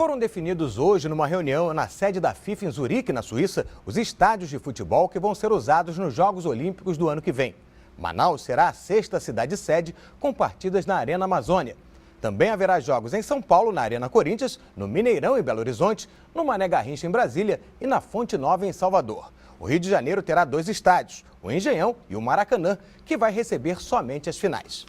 Foram definidos hoje, numa reunião na sede da FIFA em Zurique, na Suíça, os estádios de futebol que vão ser usados nos Jogos Olímpicos do ano que vem. Manaus será a sexta cidade-sede, com partidas na Arena Amazônia. Também haverá jogos em São Paulo, na Arena Corinthians, no Mineirão, em Belo Horizonte, no Mané Garrincha, em Brasília e na Fonte Nova, em Salvador. O Rio de Janeiro terá dois estádios, o Engenhão e o Maracanã, que vai receber somente as finais.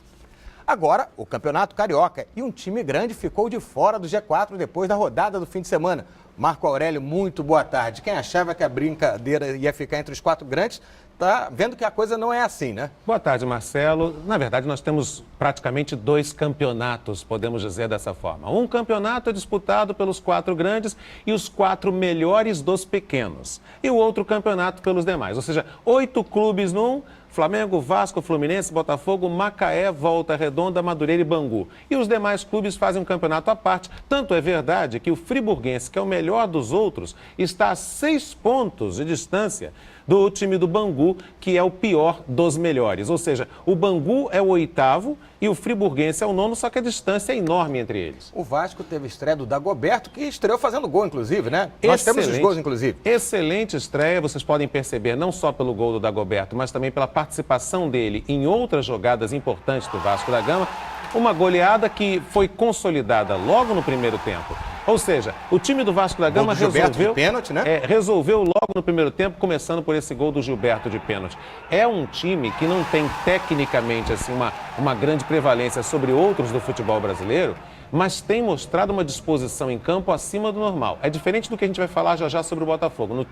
Agora, o Campeonato Carioca, e um time grande ficou de fora do G4 depois da rodada do fim de semana. Marco Aurélio, muito boa tarde. Quem achava que a brincadeira ia ficar entre os quatro grandes, tá vendo que a coisa não é assim, né? Boa tarde, Marcelo. Na verdade, nós temos praticamente dois campeonatos, podemos dizer dessa forma. Um campeonato é disputado pelos quatro grandes e os quatro melhores dos pequenos. E o outro campeonato pelos demais. Ou seja, 8 clubes num: Flamengo, Vasco, Fluminense, Botafogo, Macaé, Volta Redonda, Madureira e Bangu. E os demais clubes fazem um campeonato à parte. Tanto é verdade que o friburguense, que é o melhor dos outros, está a 6 pontos de distância do time do Bangu, que é o pior dos melhores. Ou seja, o Bangu é o 8º e o friburguense é o 9º, só que a distância é enorme entre eles. O Vasco teve estreia do Dagoberto, que estreou fazendo gol, inclusive, né? Nós temos os gols, inclusive. Excelente estreia, vocês podem perceber, não só pelo gol do Dagoberto, mas também pela participação dele em outras jogadas importantes do Vasco da Gama. Uma goleada que foi consolidada logo no primeiro tempo. Ou seja, o time do Vasco da Gama resolveu, pênalti, né? resolveu logo no primeiro tempo, começando por esse gol do Gilberto de pênalti. É um time que não tem tecnicamente assim, uma grande prevalência sobre outros do futebol brasileiro, mas tem mostrado uma disposição em campo acima do normal. É diferente do que a gente vai falar já já sobre o Botafogo.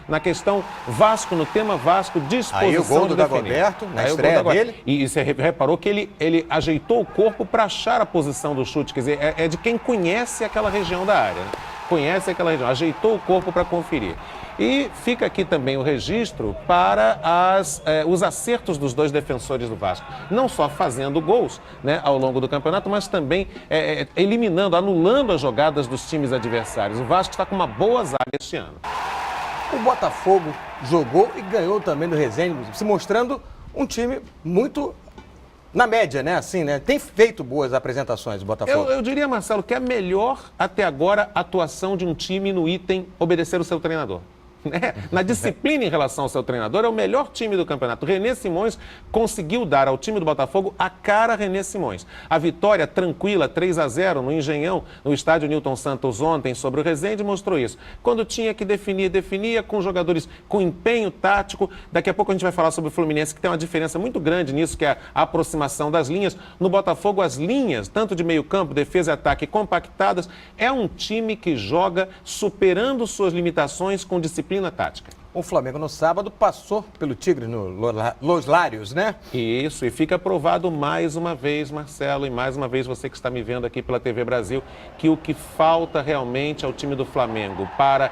Na questão Vasco, no tema Vasco, disposição aí o gol do Dagoberto, na estreia dele. E você reparou que ele ajeitou o corpo para achar a posição do chute. Quer dizer, é de quem conhece aquela região da área, né? Conhece aquela região, ajeitou o corpo para conferir. E fica aqui também o registro para os acertos dos dois defensores do Vasco. Não só fazendo gols, né, ao longo do campeonato, mas também eliminando, anulando as jogadas dos times adversários. O Vasco está com uma boa zaga este ano. O Botafogo jogou e ganhou também do Resende, se mostrando um time muito na média, né? Assim, né? Tem feito boas apresentações o Botafogo. Eu diria, Marcelo, que é a melhor até agora atuação de um time no item obedecer o seu treinador. Na disciplina em relação ao seu treinador, é o melhor time do campeonato. René Simões conseguiu dar ao time do Botafogo a cara René Simões. A vitória tranquila, 3-0 no Engenhão, no estádio Newton Santos ontem sobre o Resende, mostrou isso. Quando tinha que definir, definia com jogadores com empenho tático. Daqui a pouco a gente vai falar sobre o Fluminense, que tem uma diferença muito grande nisso, que é a aproximação das linhas. No Botafogo, as linhas, tanto de meio campo, defesa e ataque, compactadas. É um time que joga superando suas limitações com disciplina tática. O Flamengo no sábado passou pelo Tigre no Los Lários, né? Isso, e fica provado mais uma vez, Marcelo, e mais uma vez você que está me vendo aqui pela TV Brasil, que o que falta realmente ao time do Flamengo para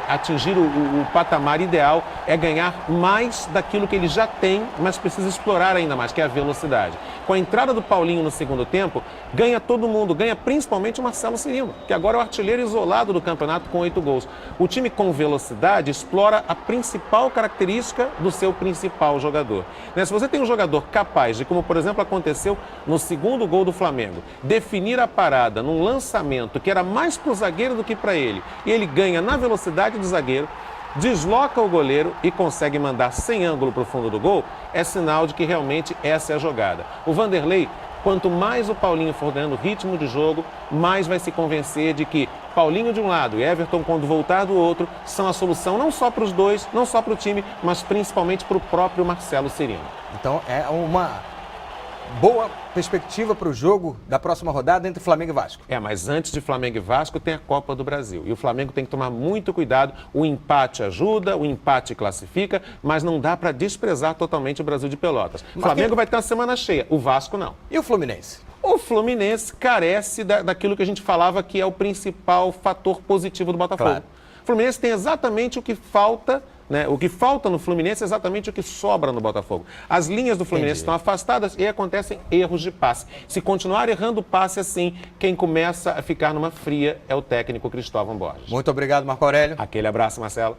atingir o patamar ideal é ganhar mais daquilo que ele já tem, mas precisa explorar ainda mais, que é a velocidade. Com a entrada do Paulinho no segundo tempo, ganha todo mundo, ganha principalmente o Marcelo Cirino, que agora é o artilheiro isolado do campeonato com 8 gols. O time com velocidade explora a principal característica do seu principal jogador. Se você tem um jogador capaz de, como por exemplo aconteceu no segundo gol do Flamengo, definir a parada num lançamento que era mais para o zagueiro do que para ele, e ele ganha na velocidade do zagueiro, desloca o goleiro e consegue mandar sem ângulo para o fundo do gol, é sinal de que realmente essa é a jogada. O Vanderlei, quanto mais o Paulinho for dando ritmo de jogo, mais vai se convencer de que Paulinho de um lado e Everton, quando voltar do outro, são a solução não só para os dois, não só para o time, mas principalmente para o próprio Marcelo Cirino. Então é uma boa perspectiva para o jogo da próxima rodada entre Flamengo e Vasco. Mas antes de Flamengo e Vasco tem a Copa do Brasil. E o Flamengo tem que tomar muito cuidado. O empate ajuda, o empate classifica, mas não dá para desprezar totalmente o Brasil de Pelotas. O Flamengo vai ter uma semana cheia, o Vasco não. E o Fluminense? O Fluminense carece daquilo que a gente falava que é o principal fator positivo do Botafogo. Claro. O Fluminense tem exatamente o que falta, né? O que falta no Fluminense é exatamente o que sobra no Botafogo. As linhas do Fluminense estão afastadas e acontecem erros de passe. Se continuar errando passe assim, quem começa a ficar numa fria é o técnico Cristóvão Borges. Muito obrigado, Marco Aurélio. Aquele abraço, Marcelo.